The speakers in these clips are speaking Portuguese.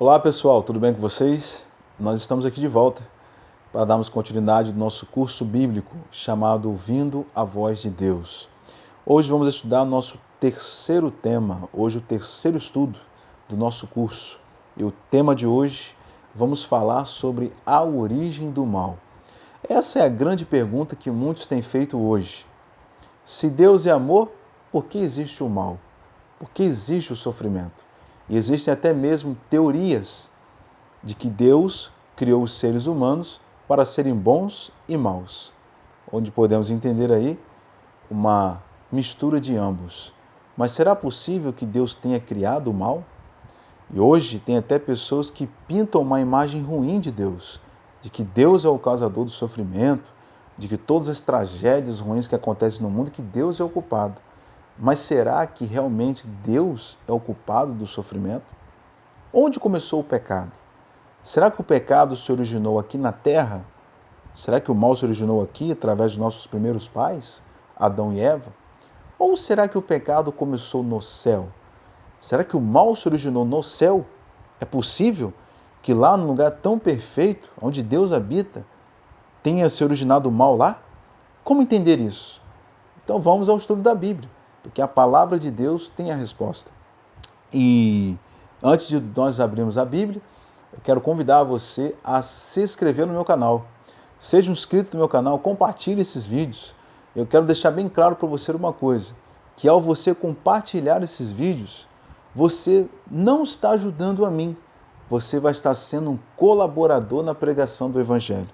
Olá pessoal, tudo bem com vocês? Nós estamos aqui de volta para darmos continuidade do nosso curso bíblico chamado Ouvindo a Voz de Deus. Hoje vamos estudar nosso terceiro tema, hoje o terceiro estudo do nosso curso. E o tema de hoje, vamos falar sobre a origem do mal. Essa é a grande pergunta que muitos têm feito hoje. Se Deus é amor, por que existe o mal? Por que existe o sofrimento? E existem até mesmo teorias de que Deus criou os seres humanos para serem bons e maus, onde podemos entender aí uma mistura de ambos. Mas será possível que Deus tenha criado o mal? E hoje tem até pessoas que pintam uma imagem ruim de Deus, de que Deus é o causador do sofrimento, de que todas as tragédias ruins que acontecem no mundo, que Deus é o culpado. Mas será que realmente Deus é o culpado do sofrimento? Onde começou o pecado? Será que o pecado se originou aqui na terra? Será que o mal se originou aqui através dos nossos primeiros pais, Adão e Eva? Ou será que o pecado começou no céu? Será que o mal se originou no céu? É possível que lá num lugar tão perfeito, onde Deus habita, tenha se originado o mal lá? Como entender isso? Então vamos ao estudo da Bíblia, porque a palavra de Deus tem a resposta. E antes de nós abrirmos a Bíblia, eu quero convidar você a se inscrever no meu canal. Seja um inscrito no meu canal, compartilhe esses vídeos. Eu quero deixar bem claro para você uma coisa, que ao você compartilhar esses vídeos, você não está ajudando a mim, você vai estar sendo um colaborador na pregação do Evangelho,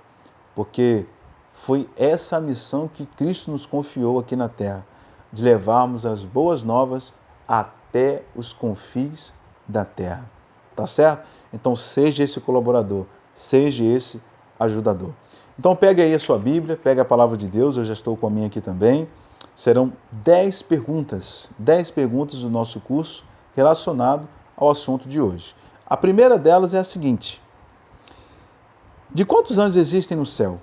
porque foi essa a missão que Cristo nos confiou aqui na terra, de levarmos as boas novas até os confins da terra. Tá certo? Então seja esse colaborador, seja esse ajudador. Então pegue aí a sua Bíblia, pegue a palavra de Deus, eu já estou com a minha aqui também. Serão 10 perguntas do nosso curso relacionado ao assunto de hoje. A primeira delas é a seguinte: de quantos anjos existem no céu?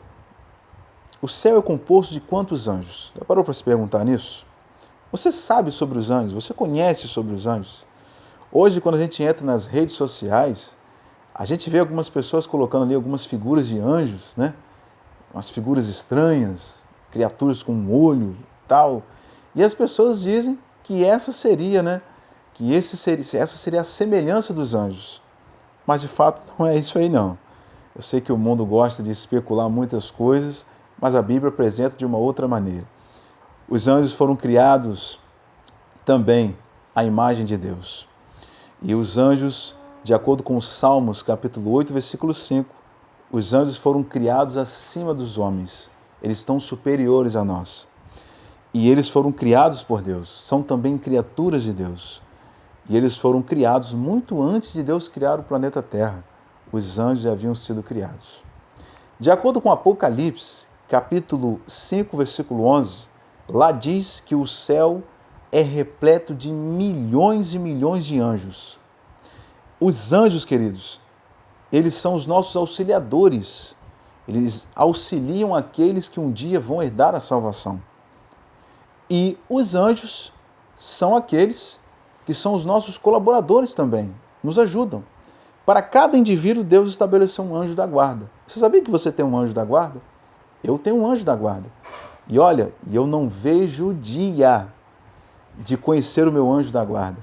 O céu é composto de quantos anjos? Já parou para se perguntar nisso? Você sabe sobre os anjos? Você conhece sobre os anjos? Hoje, quando a gente entra nas redes sociais, a gente vê algumas pessoas colocando ali algumas figuras de anjos, né? Umas figuras estranhas, criaturas com um olho e tal. E as pessoas dizem que essa seria, né? Essa seria a semelhança dos anjos. Mas de fato não é isso aí não. Eu sei que o mundo gosta de especular muitas coisas, mas a Bíblia apresenta de uma outra maneira. Os anjos foram criados também à imagem de Deus. E os anjos, de acordo com os Salmos, capítulo 8, versículo 5, os anjos foram criados acima dos homens. Eles estão superiores a nós. E eles foram criados por Deus. São também criaturas de Deus. E eles foram criados muito antes de Deus criar o planeta Terra. Os anjos já haviam sido criados. De acordo com Apocalipse, capítulo 5, versículo 11, lá diz que o céu é repleto de milhões e milhões de anjos. Os anjos, queridos, eles são os nossos auxiliadores. Eles auxiliam aqueles que um dia vão herdar a salvação. E os anjos são aqueles que são os nossos colaboradores também, nos ajudam. Para cada indivíduo, Deus estabeleceu um anjo da guarda. Você sabia que você tem um anjo da guarda? Eu tenho um anjo da guarda. E olha, eu não vejo o dia de conhecer o meu anjo da guarda.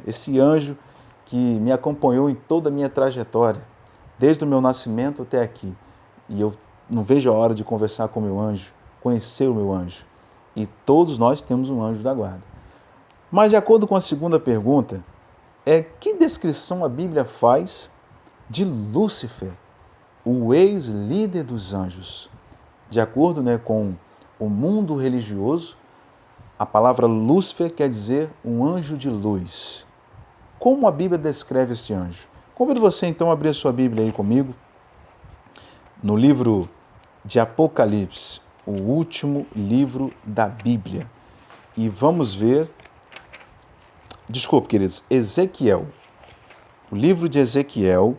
Esse anjo que me acompanhou em toda a minha trajetória, desde o meu nascimento até aqui. E eu não vejo a hora de conversar com o meu anjo, conhecer o meu anjo. E todos nós temos um anjo da guarda. Mas de acordo com a segunda pergunta, que descrição a Bíblia faz de Lúcifer, o ex-líder dos anjos? De acordo, com o mundo religioso, a palavra Lúcifer quer dizer um anjo de luz. Como a Bíblia descreve este anjo? Convido você então a abrir a sua Bíblia aí comigo, no livro de Apocalipse, o último livro da Bíblia. E vamos ver, queridos, Ezequiel. O livro de Ezequiel,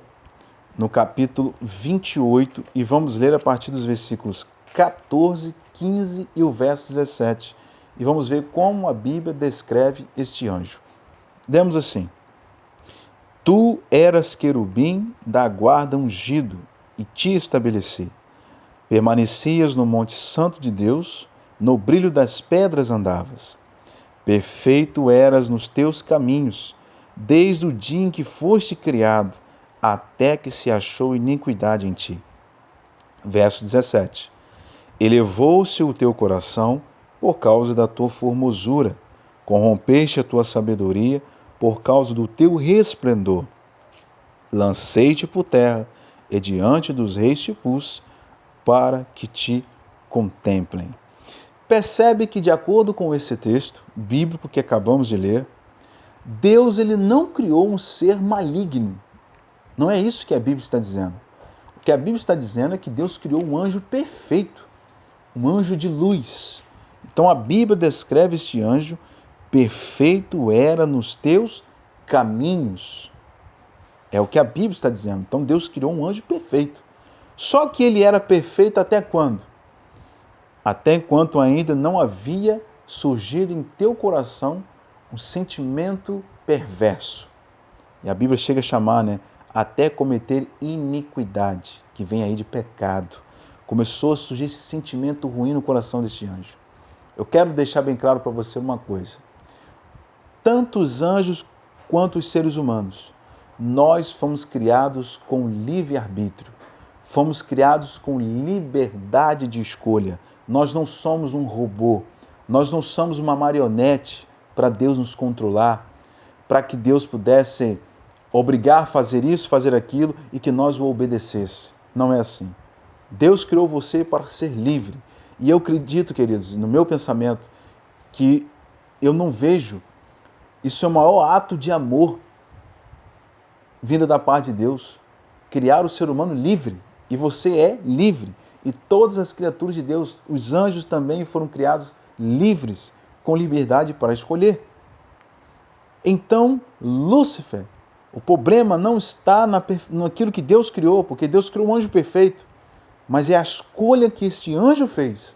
no capítulo 28, e vamos ler a partir dos versículos 14, 15 e o verso 17. E vamos ver como a Bíblia descreve este anjo. Demos assim: Tu eras querubim da guarda ungido, e te estabeleci. Permanecias no monte santo de Deus, no brilho das pedras andavas. Perfeito eras nos teus caminhos, desde o dia em que foste criado, até que se achou iniquidade em ti. Verso 17. Elevou-se o teu coração por causa da tua formosura, corrompeste a tua sabedoria por causa do teu resplendor. Lancei-te por terra, e diante dos reis te pus, para que te contemplem. Percebe que, de acordo com esse texto bíblico que acabamos de ler, Deus ele não criou um ser maligno. Não é isso que a Bíblia está dizendo. O que a Bíblia está dizendo é que Deus criou um anjo perfeito, um anjo de luz. Então a Bíblia descreve este anjo: perfeito era nos teus caminhos. É o que a Bíblia está dizendo. Então Deus criou um anjo perfeito. Só que ele era perfeito até quando? Até enquanto ainda não havia surgido em teu coração um sentimento perverso. E a Bíblia chega a chamar, até cometer iniquidade, que vem aí de pecado. Começou a surgir esse sentimento ruim no coração deste anjo. Eu quero deixar bem claro para você uma coisa. Tanto os anjos quanto os seres humanos, nós fomos criados com livre-arbítrio. Fomos criados com liberdade de escolha. Nós não somos um robô. Nós não somos uma marionete para Deus nos controlar, para que Deus pudesse obrigar a fazer isso, fazer aquilo e que nós o obedecesse. Não é assim. Deus criou você para ser livre. E eu acredito, queridos, no meu pensamento, que eu não vejo, isso é o maior ato de amor vinda da parte de Deus. Criar o ser humano livre. E você é livre. E todas as criaturas de Deus, os anjos também foram criados livres, com liberdade para escolher. Então, Lúcifer, o problema não está naquilo que Deus criou, porque Deus criou um anjo perfeito, mas é a escolha que este anjo fez.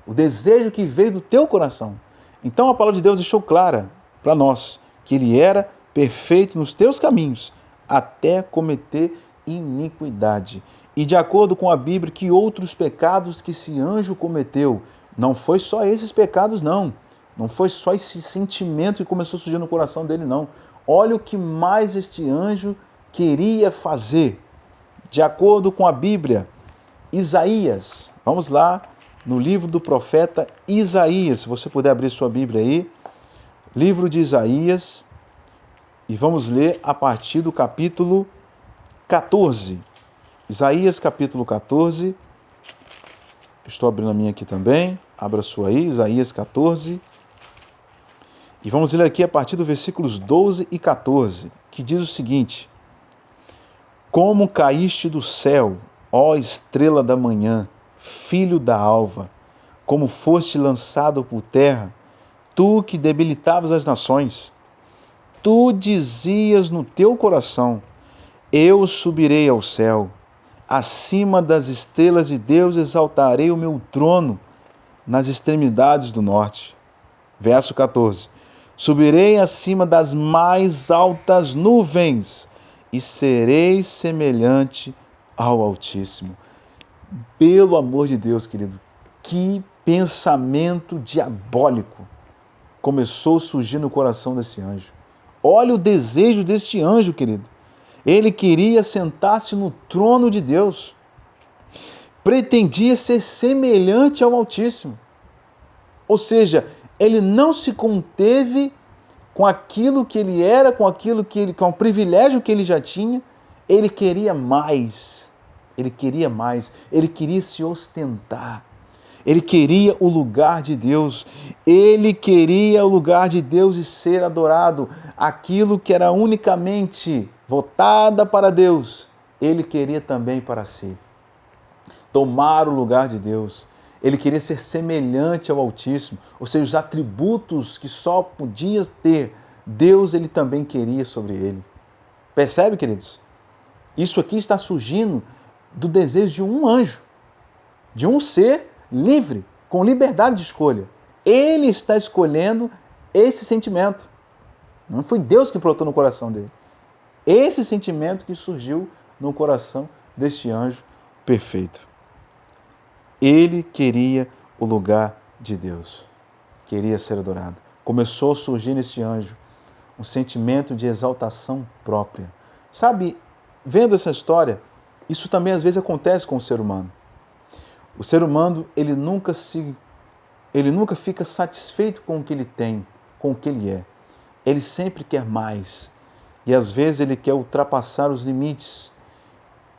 O desejo que veio do teu coração. Então a palavra de Deus deixou clara para nós que ele era perfeito nos teus caminhos, até cometer iniquidade. E de acordo com a Bíblia, que outros pecados que esse anjo cometeu, não foi só esses pecados, não. Não foi só esse sentimento que começou a surgir no coração dele, não. Olha o que mais este anjo queria fazer. De acordo com a Bíblia, Isaías, vamos lá no livro do profeta Isaías, se você puder abrir sua Bíblia aí, livro de Isaías, e vamos ler a partir do capítulo 14. Isaías capítulo 14, estou abrindo a minha aqui também, abra a sua aí, Isaías 14, e vamos ler aqui a partir dos versículos 12 e 14, que diz o seguinte: Como caíste do céu, ó estrela da manhã, filho da alva, como foste lançado por terra, tu que debilitavas as nações. Tu dizias no teu coração: eu subirei ao céu, acima das estrelas de Deus exaltarei o meu trono nas extremidades do norte. Verso 14. Subirei acima das mais altas nuvens e serei semelhante ao Altíssimo. Pelo amor de Deus, querido, que pensamento diabólico começou a surgir no coração desse anjo. Olha o desejo deste anjo, querido. Ele queria sentar-se no trono de Deus. Pretendia ser semelhante ao Altíssimo. Ou seja, ele não se conteve com aquilo que ele era, com o privilégio que ele já tinha. Ele queria mais. Ele queria mais. Ele queria se ostentar. Ele queria o lugar de Deus. Ele queria o lugar de Deus e ser adorado. Aquilo que era unicamente votada para Deus, ele queria também para si. Tomar o lugar de Deus. Ele queria ser semelhante ao Altíssimo. Ou seja, os atributos que só podia ter Deus, ele também queria sobre ele. Percebe, queridos? Isso aqui está surgindo do desejo de um anjo, de um ser livre, com liberdade de escolha. Ele está escolhendo esse sentimento. Não foi Deus que brotou no coração dele. Esse sentimento que surgiu no coração deste anjo perfeito. Ele queria o lugar de Deus, queria ser adorado. Começou a surgir nesse anjo um sentimento de exaltação própria. Sabe, vendo essa história, isso também às vezes acontece com o ser humano. O ser humano, ele nunca fica satisfeito com o que ele tem, com o que ele é. Ele sempre quer mais. E às vezes ele quer ultrapassar os limites.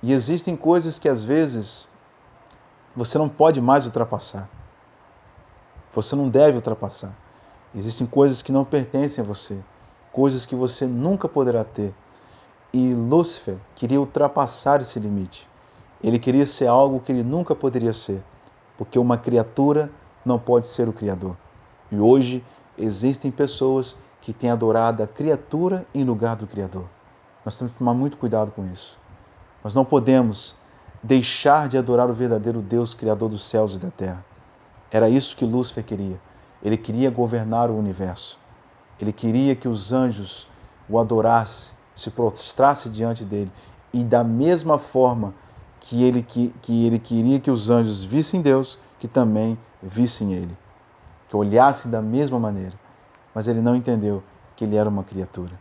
E existem coisas que às vezes você não pode mais ultrapassar. Você não deve ultrapassar. Existem coisas que não pertencem a você, coisas que você nunca poderá ter. E Lúcifer queria ultrapassar esse limite. Ele queria ser algo que ele nunca poderia ser, porque uma criatura não pode ser o Criador. E hoje existem pessoas que têm adorado a criatura em lugar do Criador. Nós temos que tomar muito cuidado com isso. Nós não podemos deixar de adorar o verdadeiro Deus, Criador dos céus e da terra. Era isso que Lúcifer queria. Ele queria governar o universo. Ele queria que os anjos o adorassem, se prostrassem diante dele. E da mesma forma que ele queria que os anjos vissem Deus, que também vissem ele. Que olhassem da mesma maneira. Mas ele não entendeu que ele era uma criatura.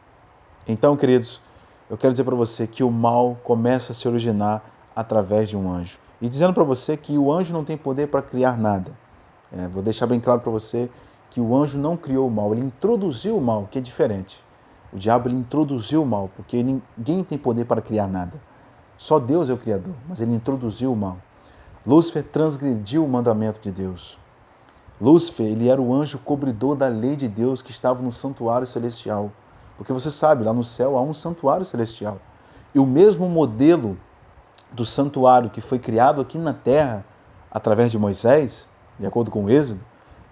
Então, queridos, eu quero dizer para você que o mal começa a se originar através de um anjo. E dizendo para você que o anjo não tem poder para criar nada. Vou deixar bem claro para você que o anjo não criou o mal, ele introduziu o mal, que é diferente. O diabo ele introduziu o mal, porque ninguém tem poder para criar nada. Só Deus é o Criador, mas ele introduziu o mal. Lúcifer transgrediu o mandamento de Deus. Lúcifer, ele era o anjo cobridor da lei de Deus que estava no santuário celestial. Porque você sabe, lá no céu há um santuário celestial. E o mesmo modelo do santuário que foi criado aqui na terra, através de Moisés, de acordo com o Êxodo,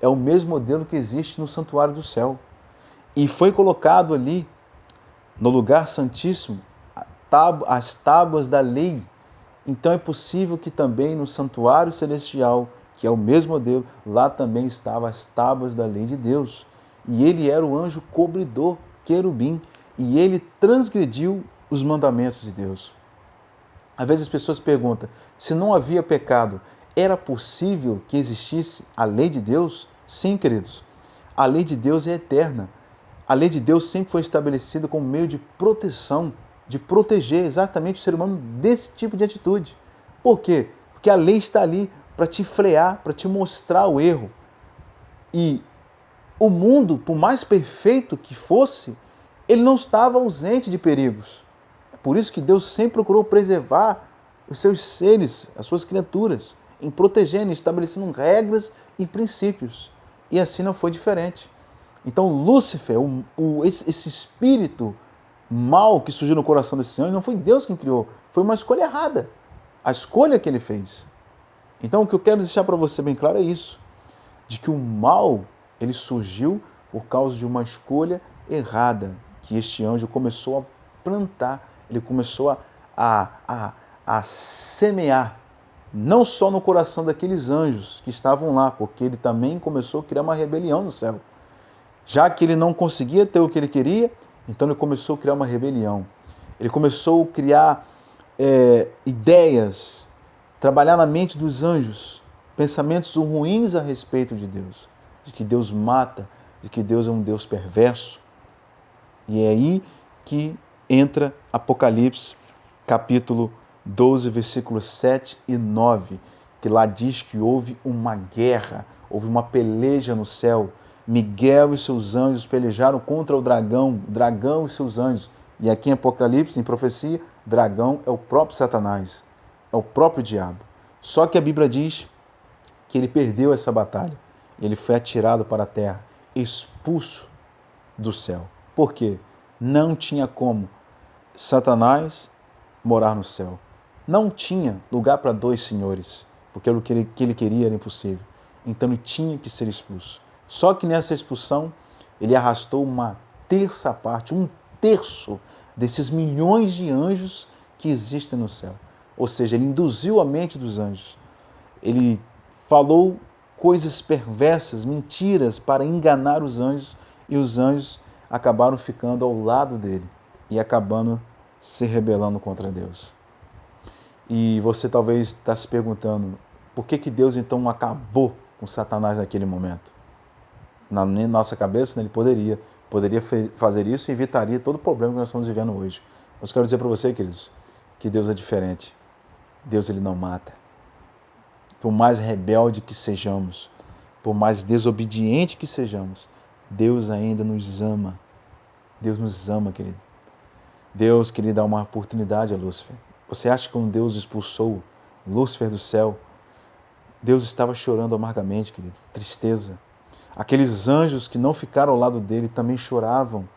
é o mesmo modelo que existe no santuário do céu. E foi colocado ali, no lugar santíssimo, as tábuas da lei. Então é possível que também no santuário celestial, que é o mesmo modelo, lá também estavam as tábuas da lei de Deus. E ele era o anjo cobridor, querubim, e ele transgrediu os mandamentos de Deus. Às vezes as pessoas perguntam, se não havia pecado, era possível que existisse a lei de Deus? Sim, queridos. A lei de Deus é eterna. A lei de Deus sempre foi estabelecida como meio de proteção, de proteger exatamente o ser humano desse tipo de atitude. Por quê? Porque a lei está ali para te frear, para te mostrar o erro. E o mundo, por mais perfeito que fosse, ele não estava ausente de perigos. É por isso que Deus sempre procurou preservar os seus seres, as suas criaturas, em protegendo, estabelecendo regras e princípios. E assim não foi diferente. Então Lúcifer, esse espírito mal que surgiu no coração desse anjo, não foi Deus quem criou, foi uma escolha errada. A escolha que ele fez. Então o que eu quero deixar para você bem claro é isso, de que o mal ele surgiu por causa de uma escolha errada que este anjo começou a plantar, ele começou a semear, não só no coração daqueles anjos que estavam lá, porque ele também começou a criar uma rebelião no céu. Já que ele não conseguia ter o que ele queria, então ele começou a criar uma rebelião. Ele começou a criar ideias, trabalhar na mente dos anjos, pensamentos ruins a respeito de Deus, de que Deus mata, de que Deus é um Deus perverso. E é aí que entra Apocalipse, capítulo 12, versículos 7 e 9, que lá diz que houve uma guerra, houve uma peleja no céu. Miguel e seus anjos pelejaram contra o dragão e seus anjos. E aqui em Apocalipse, em profecia, dragão é o próprio Satanás, é o próprio diabo. Só que a Bíblia diz que ele perdeu essa batalha. Ele foi atirado para a terra, expulso do céu. Por quê? Não tinha como Satanás morar no céu. Não tinha lugar para dois senhores, porque o que ele queria era impossível. Então ele tinha que ser expulso. Só que nessa expulsão, ele arrastou uma terça parte, um terço desses milhões de anjos que existem no céu. Ou seja, ele induziu a mente dos anjos. Ele falou coisas perversas, mentiras para enganar os anjos, e os anjos acabaram ficando ao lado dele e acabando se rebelando contra Deus. E você talvez está se perguntando, por que Deus então acabou com Satanás naquele momento? Na nossa cabeça, ele poderia fazer isso e evitaria todo o problema que nós estamos vivendo hoje. Mas eu quero dizer para você, queridos, que Deus é diferente. Deus, ele não mata. Por mais rebelde que sejamos, por mais desobediente que sejamos, Deus ainda nos ama. Deus nos ama, querido. Deus queria dar uma oportunidade a Lúcifer. Você acha que quando Deus expulsou Lúcifer do céu, Deus estava chorando amargamente, querido? Tristeza. Aqueles anjos que não ficaram ao lado dele também choravam.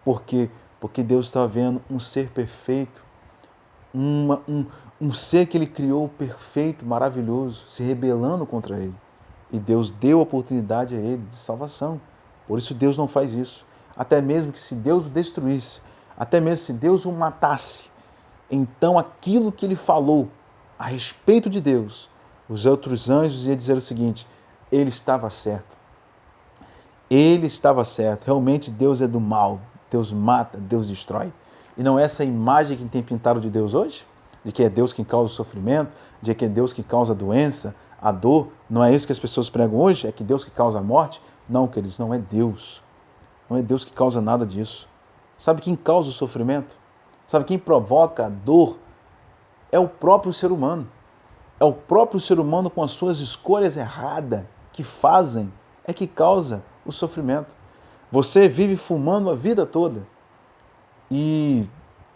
Por quê? Porque Deus estava vendo um ser perfeito, um ser que ele criou perfeito, maravilhoso, se rebelando contra ele. E Deus deu a oportunidade a ele de salvação. Por isso Deus não faz isso. Até mesmo que se Deus o destruísse, até mesmo se Deus o matasse, então aquilo que ele falou a respeito de Deus, os outros anjos iam dizer o seguinte: ele estava certo. Ele estava certo. Realmente Deus é do mal. Deus mata, Deus destrói. E não é essa imagem que tem pintado de Deus hoje? De que é Deus quem causa o sofrimento, de que é Deus que causa a doença, a dor. Não é isso que as pessoas pregam hoje? É que Deus que causa a morte? Não, queridos, não é Deus. Não é Deus que causa nada disso. Sabe quem causa o sofrimento? Sabe quem provoca a dor? É o próprio ser humano. É o próprio ser humano com as suas escolhas erradas que fazem, é que causa o sofrimento. Você vive fumando a vida toda e,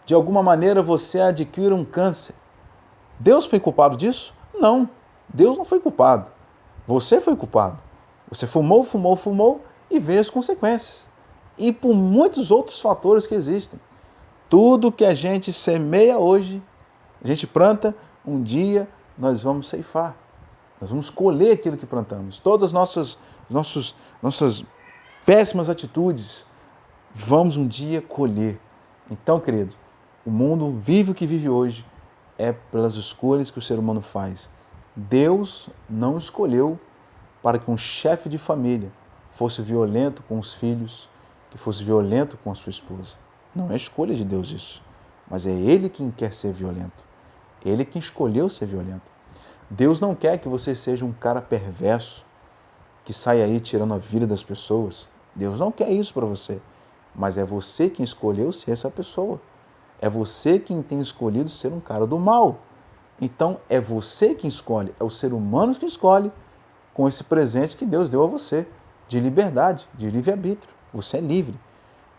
de alguma maneira, você adquire um câncer. Deus foi culpado disso? Não. Deus não foi culpado. Você foi culpado. Você fumou e veio as consequências. E por muitos outros fatores que existem. Tudo que a gente semeia hoje, a gente planta, um dia nós vamos ceifar. Nós vamos colher aquilo que plantamos. Todas as nossas péssimas atitudes, vamos um dia colher. Então, querido, o mundo vive o que vive hoje é pelas escolhas que o ser humano faz. Deus não escolheu para que um chefe de família fosse violento com os filhos, que fosse violento com a sua esposa. Não é escolha de Deus isso, mas é Ele quem quer ser violento. Ele quem escolheu ser violento. Deus não quer que você seja um cara perverso, que sai aí tirando a vida das pessoas. Deus não quer isso para você, mas é você quem escolheu ser essa pessoa. É você quem tem escolhido ser um cara do mal. Então é você quem escolhe, é o ser humano que escolhe com esse presente que Deus deu a você, de liberdade, de livre-arbítrio. Você é livre.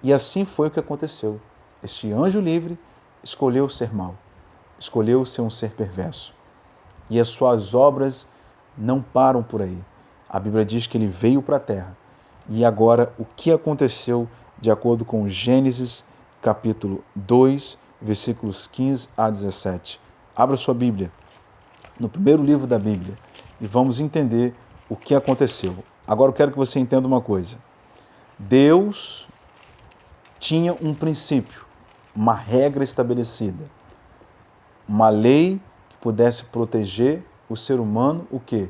E assim foi o que aconteceu. Este anjo livre escolheu ser mau, escolheu ser um ser perverso. E as suas obras não param por aí. A Bíblia diz que ele veio para a terra. E agora, o que aconteceu de acordo com Gênesis, capítulo 2, versículos 15 a 17. Abra sua Bíblia, no primeiro livro da Bíblia, e vamos entender o que aconteceu. Agora eu quero que você entenda uma coisa. Deus tinha um princípio, uma regra estabelecida, uma lei que pudesse proteger o ser humano, o quê?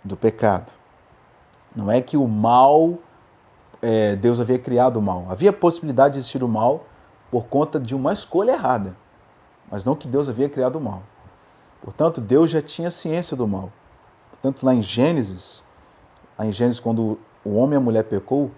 Do pecado. Não é que o mal, Deus havia criado o mal. Havia possibilidade de existir o mal por conta de uma escolha errada, mas não que Deus havia criado o mal. Portanto, Deus já tinha ciência do mal. Portanto, lá em Gênesis, quando o homem e a mulher pecou,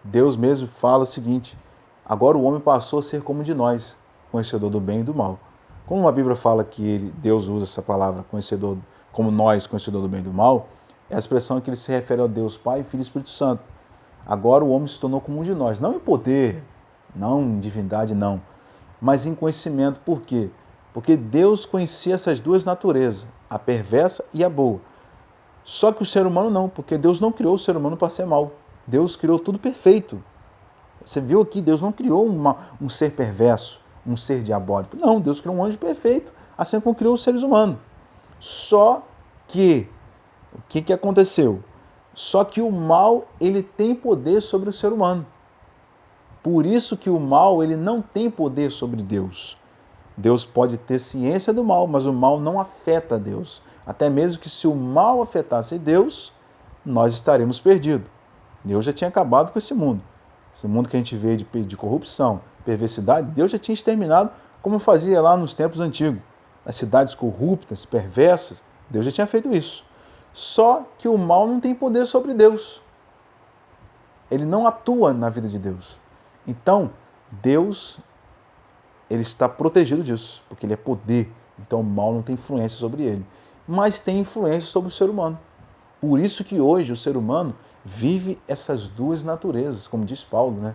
Deus mesmo fala o seguinte: agora o homem passou a ser como de nós, conhecedor do bem e do mal. Como a Bíblia fala que Deus usa essa palavra, conhecedor, como nós, conhecedor do bem e do mal, é a expressão que ele se refere ao Deus Pai, Filho e Espírito Santo. Agora o homem se tornou como um de nós, não em poder, não em divindade, não, mas em conhecimento. Por quê? Porque Deus conhecia essas duas naturezas, a perversa e a boa. Só que o ser humano não, porque Deus não criou o ser humano para ser mau. Deus criou tudo perfeito. Você viu aqui, Deus não criou um ser perverso, um ser diabólico. Não, Deus criou um anjo perfeito, assim como criou os seres humanos. Só que, o que aconteceu? Só que o mal, ele tem poder sobre o ser humano. Por isso que o mal, ele não tem poder sobre Deus. Deus pode ter ciência do mal, mas o mal não afeta Deus. Até mesmo que se o mal afetasse Deus, nós estaríamos perdidos. Deus já tinha acabado com esse mundo. esse mundo que a gente vê de corrupção, perversidade, Deus já tinha exterminado, como fazia lá nos tempos antigos. As cidades corruptas, perversas, Deus já tinha feito isso. Só que o mal não tem poder sobre Deus. Ele não atua na vida de Deus. Então, Deus, ele está protegido disso, porque ele é poder. Então, o mal não tem influência sobre ele. Mas tem influência sobre o ser humano. Por isso que hoje o ser humano vive essas duas naturezas, como diz Paulo, né?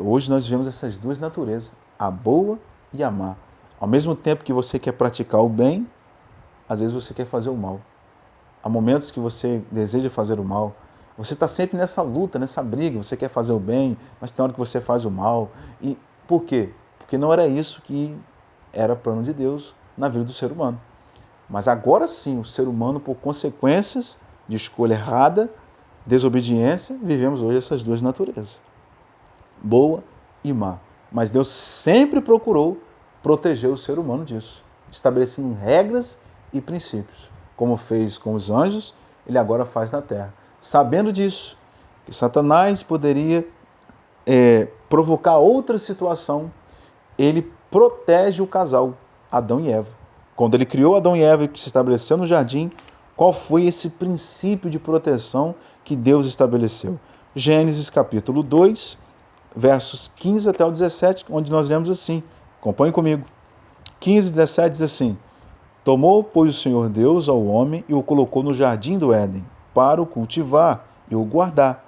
Hoje nós vivemos essas duas naturezas, a boa e a má. Ao mesmo tempo que você quer praticar o bem, às vezes você quer fazer o mal. Há momentos que você deseja fazer o mal. Você está sempre nessa luta, nessa briga. Você quer fazer o bem, mas tem hora que você faz o mal. E por quê? Porque não era isso que era plano de Deus na vida do ser humano. Mas agora sim, o ser humano, por consequências de escolha errada, desobediência, vivemos hoje essas duas naturezas, boa e má. Mas Deus sempre procurou proteger o ser humano disso, estabelecendo regras e princípios. Como fez com os anjos, ele agora faz na terra. Sabendo disso, que Satanás poderia provocar outra situação, ele protege o casal, Adão e Eva. Quando ele criou Adão e Eva, que se estabeleceu no jardim, qual foi esse princípio de proteção que Deus estabeleceu? Gênesis capítulo 2, versos 15 até o 17, onde nós lemos assim, acompanhe comigo. 15 e 17 diz assim: Tomou, pois, o Senhor Deus ao homem e o colocou no jardim do Éden, para o cultivar e o guardar.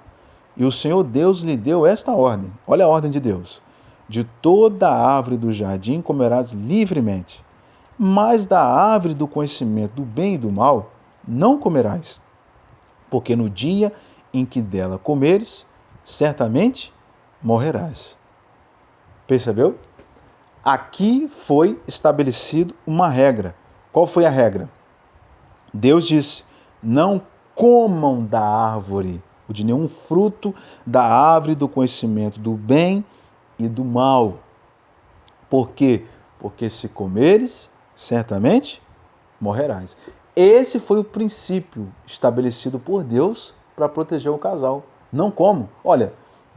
E o Senhor Deus lhe deu esta ordem, olha a ordem de Deus: de toda a árvore do jardim comerás livremente, mas da árvore do conhecimento do bem e do mal não comerás, porque no dia em que dela comeres, certamente morrerás. Percebeu? Aqui foi estabelecido uma regra. Qual foi a regra? Deus disse: não comam da árvore, ou de nenhum fruto da árvore do conhecimento do bem e do mal. Por quê? Porque se comeres, certamente morrerás. Esse foi o princípio estabelecido por Deus para proteger o casal. Não como. Olha,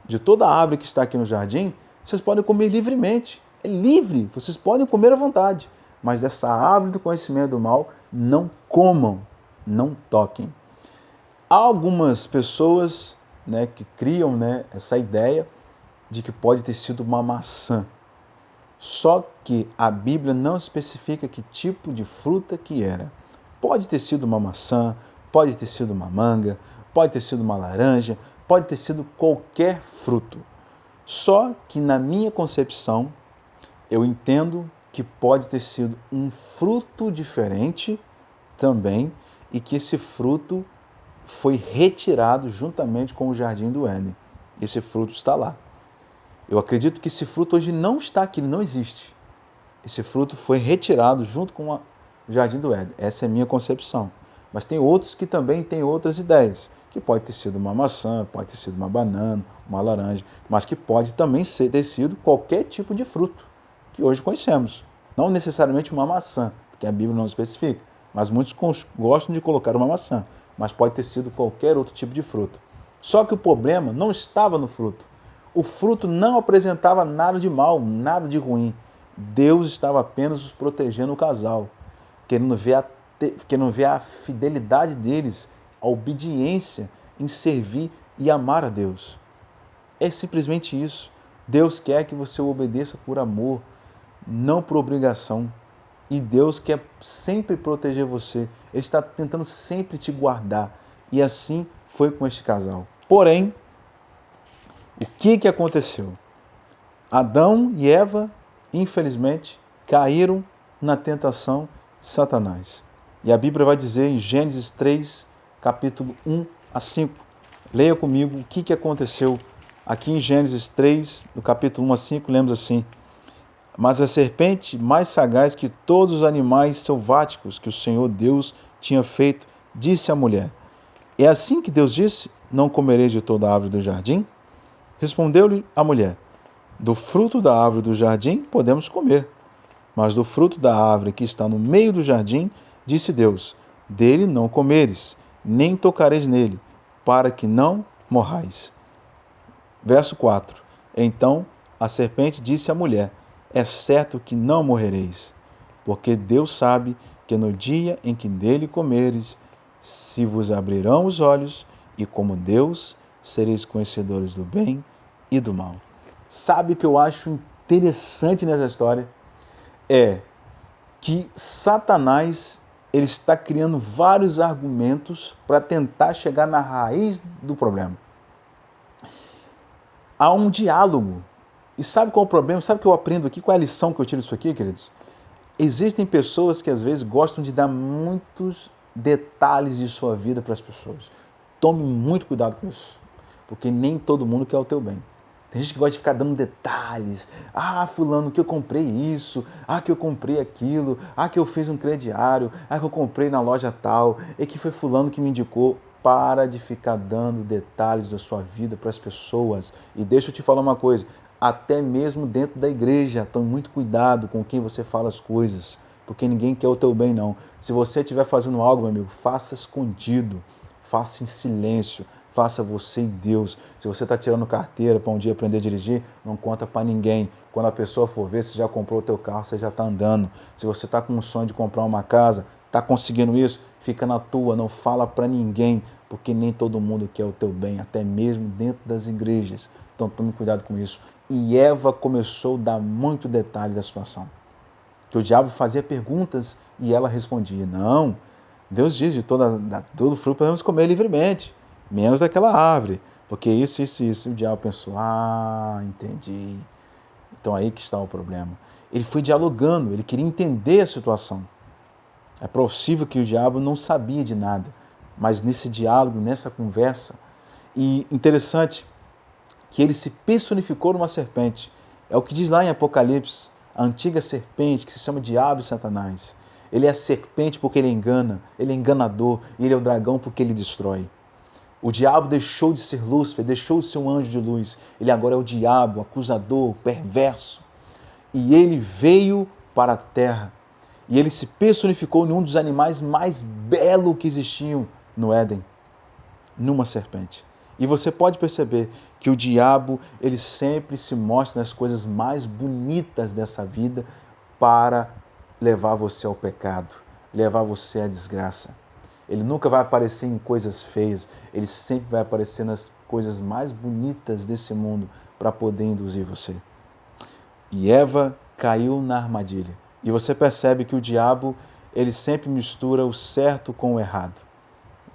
de toda a árvore que está aqui no jardim, vocês podem comer livremente. É livre, vocês podem comer à vontade. Mas dessa árvore do conhecimento do mal, não comam, não toquem. Há algumas pessoas, que criam, essa ideia de que pode ter sido uma maçã. Só que a Bíblia não especifica que tipo de fruta que era. Pode ter sido uma maçã, pode ter sido uma manga, pode ter sido uma laranja, pode ter sido qualquer fruto. Só que na minha concepção, eu entendo que pode ter sido um fruto diferente também e que esse fruto foi retirado juntamente com o jardim do Éden. Esse fruto está lá. Eu acredito que esse fruto hoje não está aqui, ele não existe. Esse fruto foi retirado junto com o jardim do Éden. Essa é a minha concepção. Mas tem outros que também têm outras ideias, que pode ter sido uma maçã, pode ter sido uma banana, uma laranja, mas que pode também ter sido qualquer tipo de fruto que hoje conhecemos. Não necessariamente uma maçã, porque a Bíblia não especifica, mas muitos gostam de colocar uma maçã, mas pode ter sido qualquer outro tipo de fruto. Só que o problema não estava no fruto. O fruto não apresentava nada de mal, nada de ruim. Deus estava apenas os protegendo o casal, querendo ver a fidelidade deles, a obediência em servir e amar a Deus. É simplesmente isso. Deus quer que você o obedeça por amor, não por obrigação. E Deus quer sempre proteger você. Ele está tentando sempre te guardar. E assim foi com este casal. Porém, o que aconteceu? Adão e Eva, infelizmente, caíram na tentação de Satanás. E a Bíblia vai dizer em Gênesis 3, capítulo 1 a 5. Leia comigo o que aconteceu. Aqui em Gênesis 3, no capítulo 1 a 5, lemos assim: Mas a serpente, mais sagaz que todos os animais selváticos que o Senhor Deus tinha feito, disse à mulher: É assim que Deus disse, não comereis de toda a árvore do jardim? Respondeu-lhe a mulher: Do fruto da árvore do jardim podemos comer, mas do fruto da árvore que está no meio do jardim, disse Deus: Dele não comeres, nem tocareis nele, para que não morrais. Verso 4. Então a serpente disse à mulher: é certo que não morrereis, porque Deus sabe que no dia em que dele comeres, se vos abrirão os olhos, e como Deus, sereis conhecedores do bem e do mal. Sabe o que eu acho interessante nessa história? É que Satanás ele está criando vários argumentos para tentar chegar na raiz do problema. Há um diálogo. E sabe qual é o problema? Sabe o que eu aprendo aqui? Qual é a lição que eu tiro disso aqui, queridos? Existem pessoas que às vezes gostam de dar muitos detalhes de sua vida para as pessoas. Tome muito cuidado com isso, porque nem todo mundo quer o teu bem. Tem gente que gosta de ficar dando detalhes. Ah, fulano, que eu comprei isso. Ah, que eu comprei aquilo. Ah, que eu fiz um crediário. Ah, que eu comprei na loja tal. E que foi fulano que me indicou. Para de ficar dando detalhes da sua vida para as pessoas. E deixa eu te falar uma coisa. Até mesmo dentro da igreja, tome muito cuidado com quem você fala as coisas. Porque ninguém quer o teu bem, não. Se você estiver fazendo algo, meu amigo, faça escondido. Faça em silêncio. Faça você e Deus. Se você está tirando carteira para um dia aprender a dirigir, não conta para ninguém. Quando a pessoa for ver, você já comprou o teu carro, você já está andando. Se você está com um sonho de comprar uma casa, está conseguindo isso, fica na tua, não fala para ninguém, porque nem todo mundo quer o teu bem, até mesmo dentro das igrejas. Então tome cuidado com isso. E Eva começou a dar muito detalhe da situação. Que o diabo fazia perguntas e ela respondia, não, Deus diz, de todo fruto podemos comer livremente, menos daquela árvore, porque isso. E o diabo pensou, entendi. Então aí que está o problema. Ele foi dialogando, ele queria entender a situação. É possível que o diabo não sabia de nada, mas nesse diálogo, nessa conversa, e interessante que ele se personificou numa serpente. É o que diz lá em Apocalipse, a antiga serpente que se chama Diabo e Satanás. Ele é a serpente porque ele engana, ele é enganador, e ele é o dragão porque ele destrói. O diabo deixou de ser Lúcifer, deixou de ser um anjo de luz. Ele agora é o diabo, acusador, perverso. E ele veio para a terra. E ele se personificou em um dos animais mais belos que existiam no Éden, numa serpente. E você pode perceber que o diabo, ele sempre se mostra nas coisas mais bonitas dessa vida para levar você ao pecado, levar você à desgraça. Ele nunca vai aparecer em coisas feias, ele sempre vai aparecer nas coisas mais bonitas desse mundo para poder induzir você. E Eva caiu na armadilha. E você percebe que o diabo, ele sempre mistura o certo com o errado.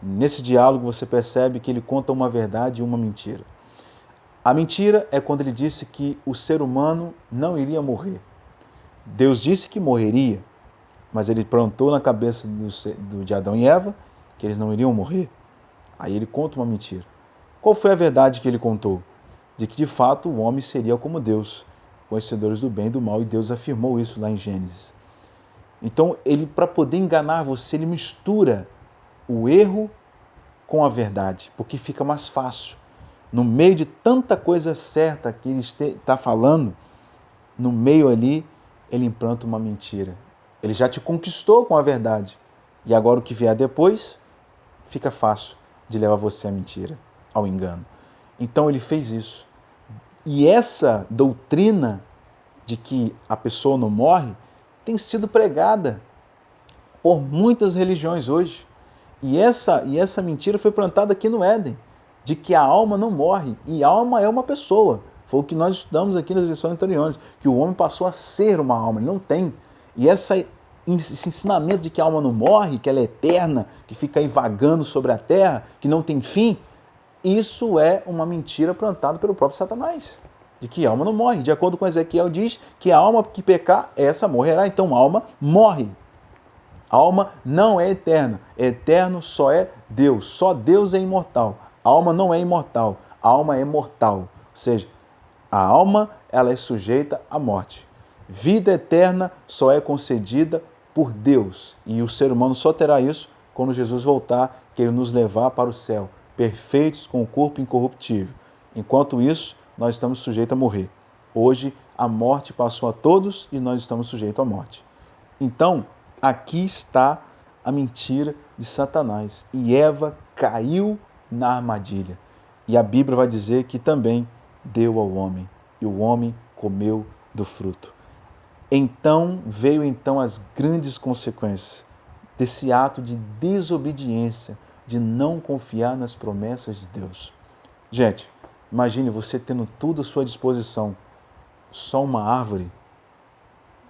Nesse diálogo você percebe que ele conta uma verdade e uma mentira. A mentira é quando ele disse que o ser humano não iria morrer. Deus disse que morreria, mas ele plantou na cabeça de Adão e Eva que eles não iriam morrer. Aí ele conta uma mentira. Qual foi a verdade que ele contou? De que de fato o homem seria como Deus, conhecedores do bem e do mal, e Deus afirmou isso lá em Gênesis. Então, ele, para poder enganar você, ele mistura o erro com a verdade, porque fica mais fácil. No meio de tanta coisa certa que ele está falando, no meio ali, ele implanta uma mentira. Ele já te conquistou com a verdade. E agora o que vier depois, fica fácil de levar você à mentira, ao engano. Então ele fez isso. E essa doutrina de que a pessoa não morre tem sido pregada por muitas religiões hoje. E essa mentira foi plantada aqui no Éden, de que a alma não morre, e a alma é uma pessoa. Foi o que nós estudamos aqui nas lições anteriores, que o homem passou a ser uma alma, ele não tem. E esse ensinamento de que a alma não morre, que ela é eterna, que fica aí vagando sobre a terra, que não tem fim, isso é uma mentira plantada pelo próprio Satanás, de que a alma não morre. De acordo com Ezequiel, diz que a alma que pecar, essa morrerá. Então a alma morre. A alma não é eterna. Eterno só é Deus. Só Deus é imortal. A alma não é imortal. A alma é mortal. Ou seja, a alma ela é sujeita à morte. Vida eterna só é concedida por Deus. E o ser humano só terá isso quando Jesus voltar, que ele nos levar para o céu, perfeitos com o corpo incorruptível. Enquanto isso, nós estamos sujeitos a morrer. Hoje, a morte passou a todos e nós estamos sujeitos à morte. Então, aqui está a mentira de Satanás. E Eva caiu na armadilha. E a Bíblia vai dizer que também deu ao homem, e o homem comeu do fruto. Veio as grandes consequências desse ato de desobediência, de não confiar nas promessas de Deus. Gente, imagine você tendo tudo à sua disposição, só uma árvore.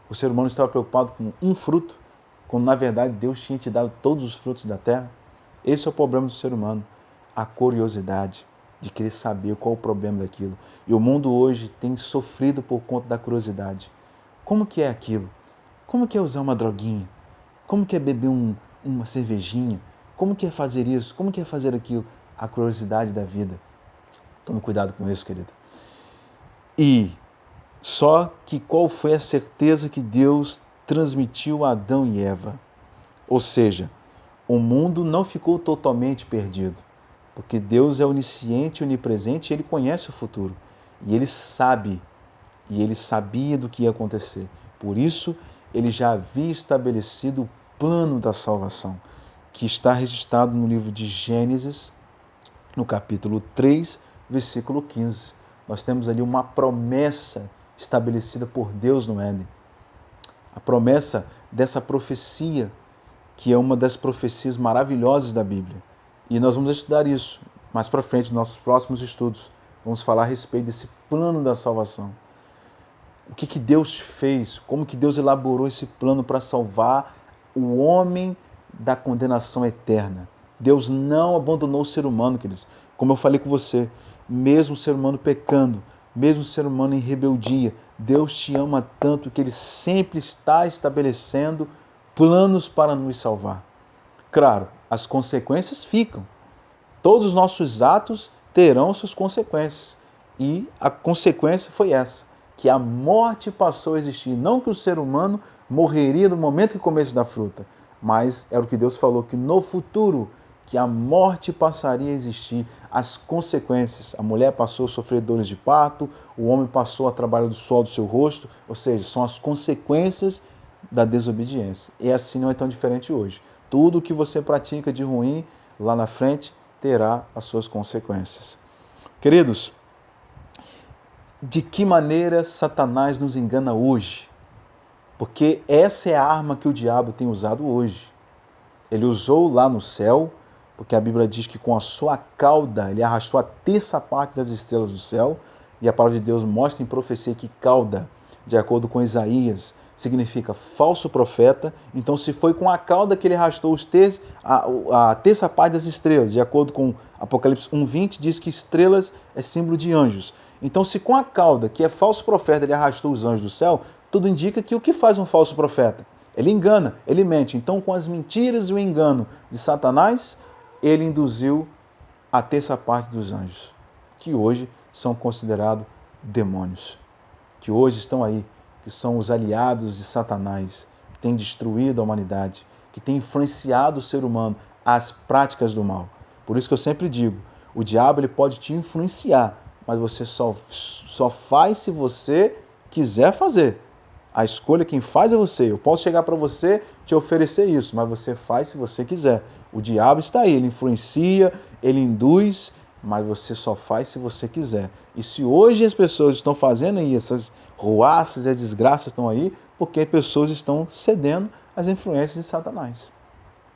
O ser humano estava preocupado com um fruto, quando na verdade Deus tinha te dado todos os frutos da terra. Esse é o problema do ser humano, a curiosidade de querer saber qual é o problema daquilo. E o mundo hoje tem sofrido por conta da curiosidade. Como que é aquilo? Como que é usar uma droguinha? Como que é beber uma cervejinha? Como que é fazer isso? Como que é fazer aquilo? A curiosidade da vida. Tome cuidado com isso, querido. E só que qual foi a certeza que Deus transmitiu a Adão e Eva? Ou seja, o mundo não ficou totalmente perdido, porque Deus é onisciente, onipresente, e Ele conhece o futuro. E Ele sabe, e Ele sabia do que ia acontecer. Por isso, Ele já havia estabelecido o plano da salvação, que está registrado no livro de Gênesis, no capítulo 3, versículo 15. Nós temos ali uma promessa estabelecida por Deus no Éden. A promessa dessa profecia, que é uma das profecias maravilhosas da Bíblia. E nós vamos estudar isso mais para frente, nos nossos próximos estudos. Vamos falar a respeito desse plano da salvação. O que Deus fez, como que Deus elaborou esse plano para salvar o homem da condenação eterna. Deus não abandonou o ser humano, queridos. Como eu falei com você, mesmo o ser humano pecando, mesmo o ser humano em rebeldia, Deus te ama tanto que Ele sempre está estabelecendo planos para nos salvar. Claro, as consequências ficam. Todos os nossos atos terão suas consequências. E a consequência foi essa, que a morte passou a existir. Não que o ser humano morreria no momento que comesse da fruta, mas era o que Deus falou, que no futuro, que a morte passaria a existir, as consequências. A mulher passou a sofrer dores de parto, o homem passou a trabalhar do suor do seu rosto, ou seja, são as consequências da desobediência. E assim não é tão diferente hoje. Tudo o que você pratica de ruim, lá na frente, terá as suas consequências. Queridos, de que maneira Satanás nos engana hoje? Porque essa é a arma que o diabo tem usado hoje. Ele usou lá no céu, porque a Bíblia diz que com a sua cauda ele arrastou a terça parte das estrelas do céu, e a palavra de Deus mostra em profecia que cauda, de acordo com Isaías, significa falso profeta. Então, se foi com a cauda que ele arrastou a terça parte das estrelas, de acordo com Apocalipse 1:20, diz que estrelas é símbolo de anjos. Então, se com a cauda, que é falso profeta, ele arrastou os anjos do céu, tudo indica que o que faz um falso profeta? Ele engana, ele mente. Então, com as mentiras e o engano de Satanás, ele induziu a terça parte dos anjos, que hoje são considerados demônios, que hoje estão aí, que são os aliados de Satanás, que têm destruído a humanidade, que têm influenciado o ser humano às práticas do mal. Por isso que eu sempre digo, o diabo ele pode te influenciar, mas você só faz se você quiser fazer. A escolha quem faz é você. Eu posso chegar para você, te oferecer isso, mas você faz se você quiser. O diabo está aí, ele influencia, ele induz, mas você só faz se você quiser. E se hoje as pessoas estão fazendo aí, essas ruaças e as desgraças estão aí, porque as pessoas estão cedendo às influências de Satanás.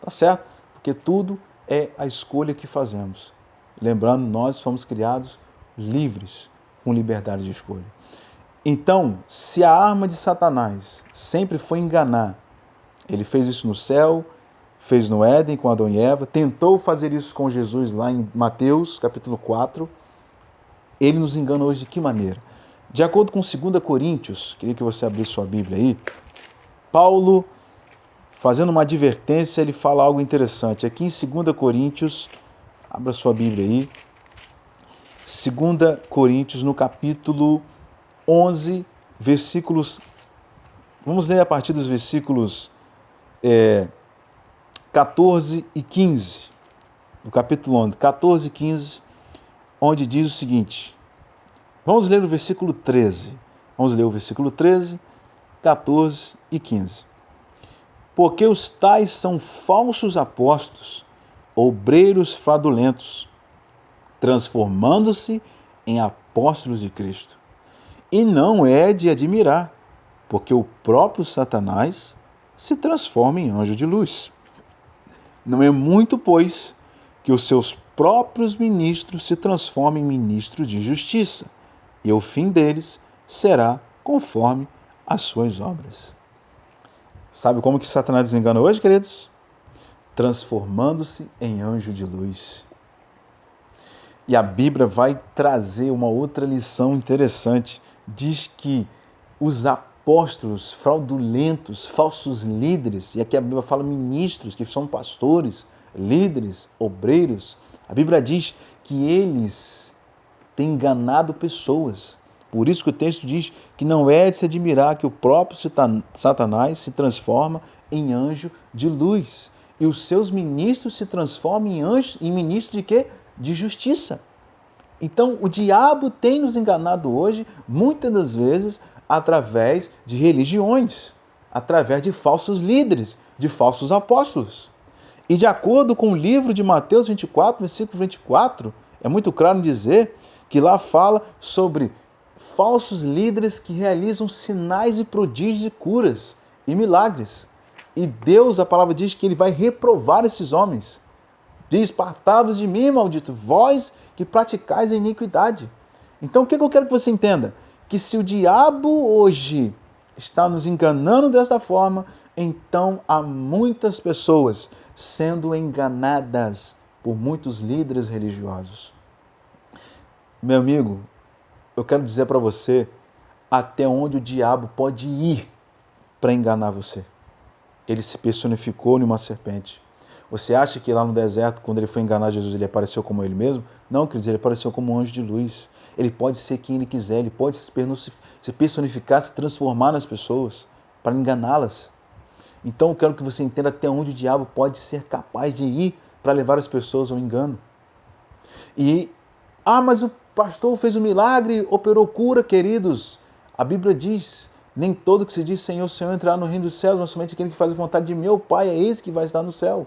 Tá certo? Porque tudo é a escolha que fazemos. Lembrando, nós fomos criados livres, com liberdade de escolha. Então, se a arma de Satanás sempre foi enganar, ele fez isso no céu, fez no Éden com Adão e Eva, tentou fazer isso com Jesus lá em Mateus, capítulo 4, ele nos engana hoje de que maneira? De acordo com 2 Coríntios, queria que você abrisse sua Bíblia aí, Paulo, fazendo uma advertência, ele fala algo interessante. Aqui em 2 Coríntios, abra sua Bíblia aí, 2 Coríntios, no capítulo 11, versículos, vamos ler a partir dos versículos 14 e 15, do capítulo 11, 14 e 15, onde diz o seguinte, vamos ler o versículo 13, 14 e 15. Porque os tais são falsos apóstolos, obreiros fraudulentos, transformando-se em apóstolos apóstolos de Cristo. E não é de admirar, porque o próprio Satanás se transforma em anjo de luz. Não é muito, pois, que os seus próprios ministros se transformem em ministros de justiça, e o fim deles será conforme as suas obras. Sabe como que Satanás desengana hoje, queridos? Transformando-se em anjo de luz. E a Bíblia vai trazer uma outra lição interessante. Diz que os apóstolos fraudulentos, falsos líderes, e aqui a Bíblia fala ministros, que são pastores, líderes, obreiros, a Bíblia diz que eles têm enganado pessoas. Por isso que o texto diz que não é de se admirar que o próprio Satanás se transforma em anjo de luz. E os seus ministros se transformam em ministros de quê? De justiça. Então, o diabo tem nos enganado hoje, muitas das vezes, através de religiões, através de falsos líderes, de falsos apóstolos. E de acordo com o livro de Mateus 24, versículo 24, é muito claro em dizer que lá fala sobre falsos líderes que realizam sinais e prodígios e curas e milagres. E Deus, a palavra diz que ele vai reprovar esses homens. Diz: apartai-vos de mim, maldito, vós que praticais a iniquidade. Então, o que eu quero que você entenda? Que se o diabo hoje está nos enganando desta forma, então há muitas pessoas sendo enganadas por muitos líderes religiosos. Meu amigo, eu quero dizer para você até onde o diabo pode ir para enganar você. Ele se personificou numa serpente. Você acha que lá no deserto, quando ele foi enganar Jesus, ele apareceu como ele mesmo? Não, quer dizer, ele apareceu como um anjo de luz. Ele pode ser quem ele quiser, ele pode se personificar, se transformar nas pessoas para enganá-las. Então eu quero que você entenda até onde o diabo pode ser capaz de ir para levar as pessoas ao engano. Mas o pastor fez um milagre, operou cura, queridos. A Bíblia diz: nem todo que se diz Senhor, Senhor entrará no reino dos céus, mas somente aquele que faz a vontade de meu Pai, é esse que vai estar no céu.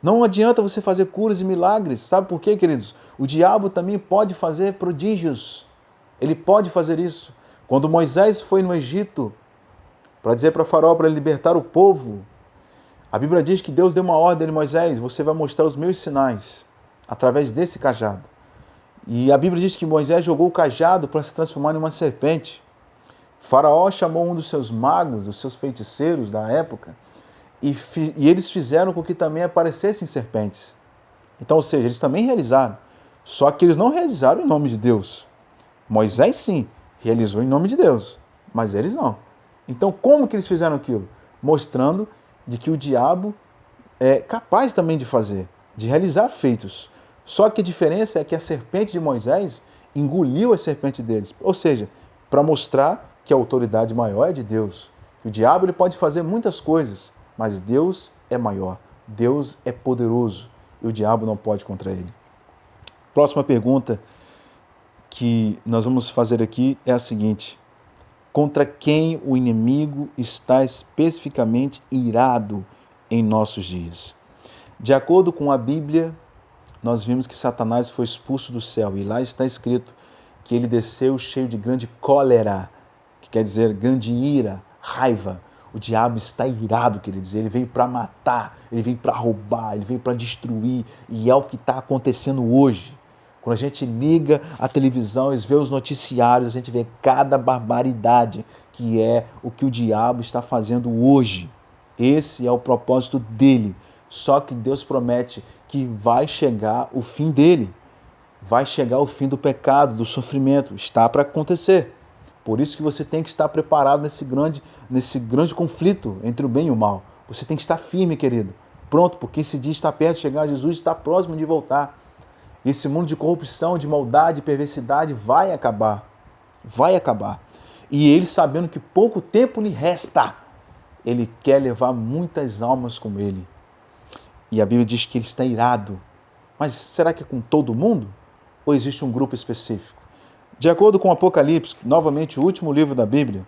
Não adianta você fazer curas e milagres. Sabe por quê, queridos? O diabo também pode fazer prodígios. Ele pode fazer isso. Quando Moisés foi no Egito para dizer para Faraó para libertar o povo, a Bíblia diz que Deus deu uma ordem a Moisés: você vai mostrar os meus sinais através desse cajado. E a Bíblia diz que Moisés jogou o cajado para se transformar em uma serpente. Faraó chamou um dos seus magos, dos seus feiticeiros da época, e eles fizeram com que também aparecessem serpentes. Então, ou seja, eles também realizaram. Só que eles não realizaram em nome de Deus. Moisés, sim, realizou em nome de Deus, mas eles não. Então, como que eles fizeram aquilo? Mostrando de que o diabo é capaz também de fazer, de realizar feitos. Só que a diferença é que a serpente de Moisés engoliu a serpente deles. Ou seja, para mostrar que a autoridade maior é de Deus. O diabo ele pode fazer muitas coisas, mas Deus é maior, Deus é poderoso e o diabo não pode contra ele. Próxima pergunta que nós vamos fazer aqui é a seguinte: contra quem o inimigo está especificamente irado em nossos dias? De acordo com a Bíblia, nós vimos que Satanás foi expulso do céu e lá está escrito que ele desceu cheio de grande cólera, que quer dizer grande ira, raiva. O diabo está irado, queridos. Ele veio para matar, ele veio para roubar, ele veio para destruir. E é o que está acontecendo hoje. Quando a gente liga a televisão e vê os noticiários, a gente vê cada barbaridade que é o que o diabo está fazendo hoje. Esse é o propósito dele. Só que Deus promete que vai chegar o fim dele. Vai chegar o fim do pecado, do sofrimento. Está para acontecer. Por isso que você tem que estar preparado nesse grande conflito entre o bem e o mal. Você tem que estar firme, querido. Pronto, porque esse dia está perto de chegar, Jesus está próximo de voltar. Esse mundo de corrupção, de maldade, de perversidade vai acabar. Vai acabar. E ele, sabendo que pouco tempo lhe resta, ele quer levar muitas almas com ele. E a Bíblia diz que ele está irado. Mas será que é com todo mundo? Ou existe um grupo específico? De acordo com o Apocalipse, novamente o último livro da Bíblia,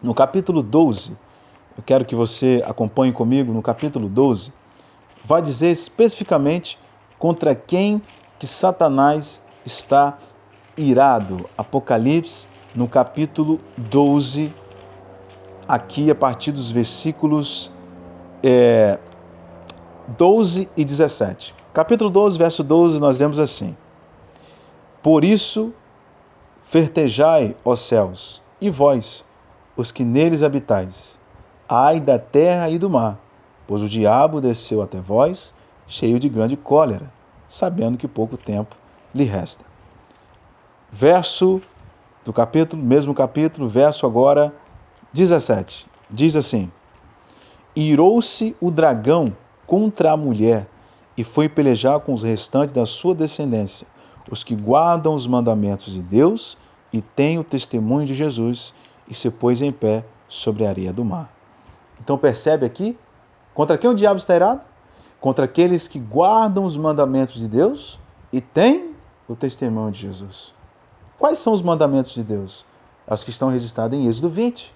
no capítulo 12, eu quero que você acompanhe comigo, no capítulo 12, vai dizer especificamente contra quem que Satanás está irado. Apocalipse, no capítulo 12, aqui a partir dos versículos 12 e 17. Capítulo 12, verso 12, nós lemos assim: Por isso, fertejai, ó céus, e vós, os que neles habitais, ai da terra e do mar, pois o diabo desceu até vós, cheio de grande cólera, sabendo que pouco tempo lhe resta. Verso do capítulo, mesmo capítulo, verso agora 17. Diz assim: Irou-se o dragão contra a mulher e foi pelejar com os restantes da sua descendência, os que guardam os mandamentos de Deus e têm o testemunho de Jesus, e se pôs em pé sobre a areia do mar. Então percebe aqui, contra quem o diabo está irado? Contra aqueles que guardam os mandamentos de Deus e têm o testemunho de Jesus. Quais são os mandamentos de Deus? Os que estão registrados em Êxodo 20.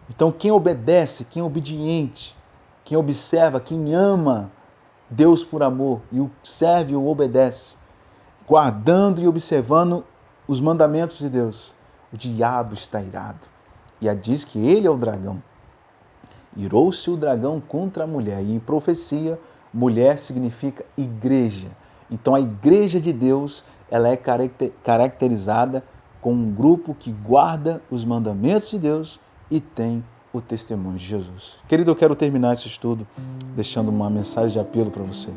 Então quem obedece, quem é obediente, quem observa, quem ama Deus por amor e o serve e o obedece, guardando e observando os mandamentos de Deus, o diabo está irado. E diz que ele é o dragão. Irou-se o dragão contra a mulher. E em profecia, mulher significa igreja. Então a igreja de Deus, ela é caracterizada com um grupo que guarda os mandamentos de Deus e tem o testemunho de Jesus. Querido, eu quero terminar esse estudo deixando uma mensagem de apelo para você.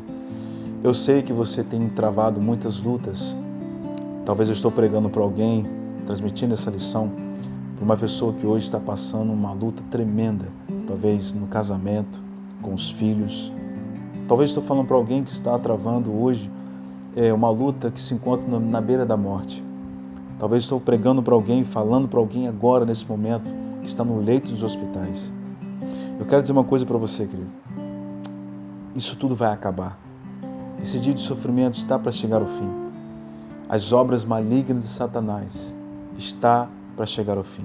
Eu sei que você tem travado muitas lutas. Talvez eu estou pregando para alguém, transmitindo essa lição para uma pessoa que hoje está passando uma luta tremenda, talvez no casamento, com os filhos. Talvez estou falando para alguém que está travando hoje uma luta que se encontra na beira da morte. Talvez estou pregando para alguém, falando para alguém agora, nesse momento, que está no leito dos hospitais. Eu quero dizer uma coisa para você, querido. Isso tudo vai acabar. Esse dia de sofrimento está para chegar ao fim. As obras malignas de Satanás está para chegar ao fim.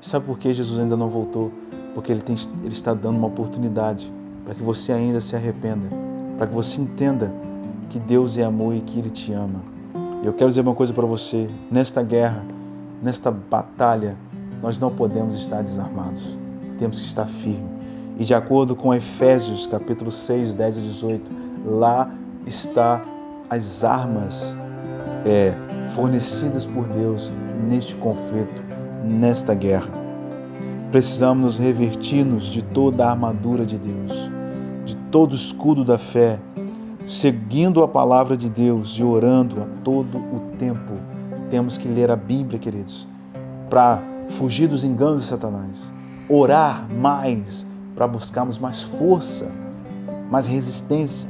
Sabe por que Jesus ainda não voltou? Porque ele está dando uma oportunidade para que você ainda se arrependa, para que você entenda que Deus é amor e que Ele te ama. Eu quero dizer uma coisa para você. Nesta guerra, nesta batalha, nós não podemos estar desarmados. Temos que estar firmes. E de acordo com Efésios, capítulo 6, 10 a 18, lá está as armas fornecidas por Deus neste conflito, nesta guerra. Precisamos nos revertir-nos de toda a armadura de Deus, de todo o escudo da fé, seguindo a palavra de Deus e orando a todo o tempo. Temos que ler a Bíblia, queridos, para fugir dos enganos de Satanás. Orar mais para buscarmos mais força, mais resistência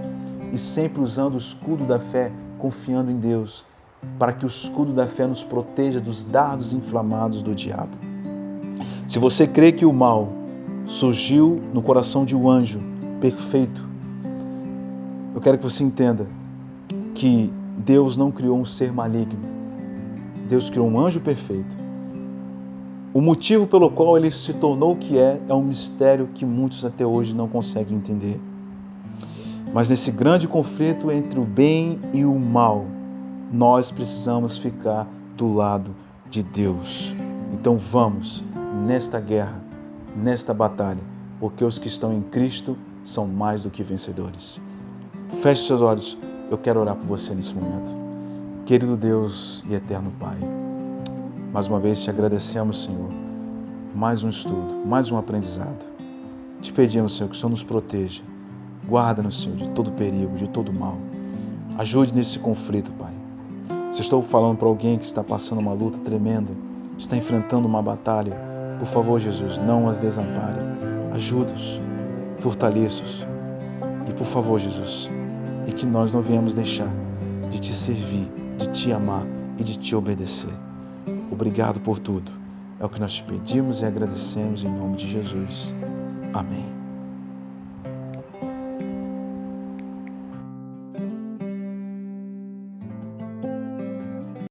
e sempre usando o escudo da fé, confiando em Deus, para que o escudo da fé nos proteja dos dardos inflamados do diabo. Se você crê que o mal surgiu no coração de um anjo perfeito, eu quero que você entenda que Deus não criou um ser maligno. Deus criou um anjo perfeito. O motivo pelo qual ele se tornou o que é um mistério que muitos até hoje não conseguem entender. Mas nesse grande conflito entre o bem e o mal, nós precisamos ficar do lado de Deus. Então vamos nesta guerra, nesta batalha, porque os que estão em Cristo são mais do que vencedores. Feche seus olhos, eu quero orar por você nesse momento. Querido Deus e eterno Pai, mais uma vez te agradecemos, Senhor, mais um estudo, mais um aprendizado. Te pedimos, Senhor, que o Senhor nos proteja. Guarda-nos, Senhor, de todo perigo, de todo mal. Ajude nesse conflito, Pai. Se estou falando para alguém que está passando uma luta tremenda, está enfrentando uma batalha, por favor, Jesus, não as desampare. Ajuda-os, fortaleça-os. E por favor, Jesus, e que nós não venhamos deixar de te servir, de te amar e de te obedecer. Obrigado por tudo. É o que nós te pedimos e agradecemos em nome de Jesus. Amém.